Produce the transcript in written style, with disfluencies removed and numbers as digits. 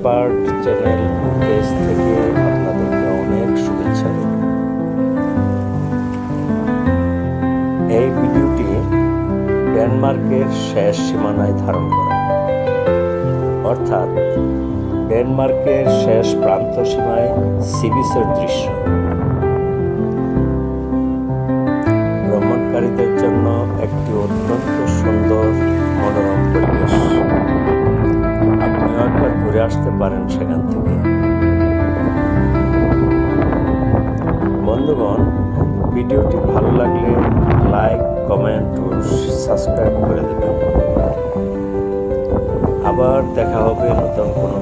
Expert channel page থেকে আপনাদেরকে অনেক শুভেচ্ছা রইল। এই ভিডিওটি ডেনমার্কের শেষ সীমানায় ধারণ করা, অর্থাৎ ডেনমার্কের শেষ প্রান্ত সীমায় সি বিচের দৃশ্য। ভ্রমণকারীদের জন্য একটি অত্যন্ত সুন্দর মনোরম পরিবেশ। আপনিও একবার ঘুরে আসতে পারেন সেখান থেকে। বন্ধুগণ, ভিডিওটি ভালো লাগলে লাইক, কমেন্ট ও সাবস্ক্রাইব করে দেবেন। আবার দেখা হবে নতুন কোনো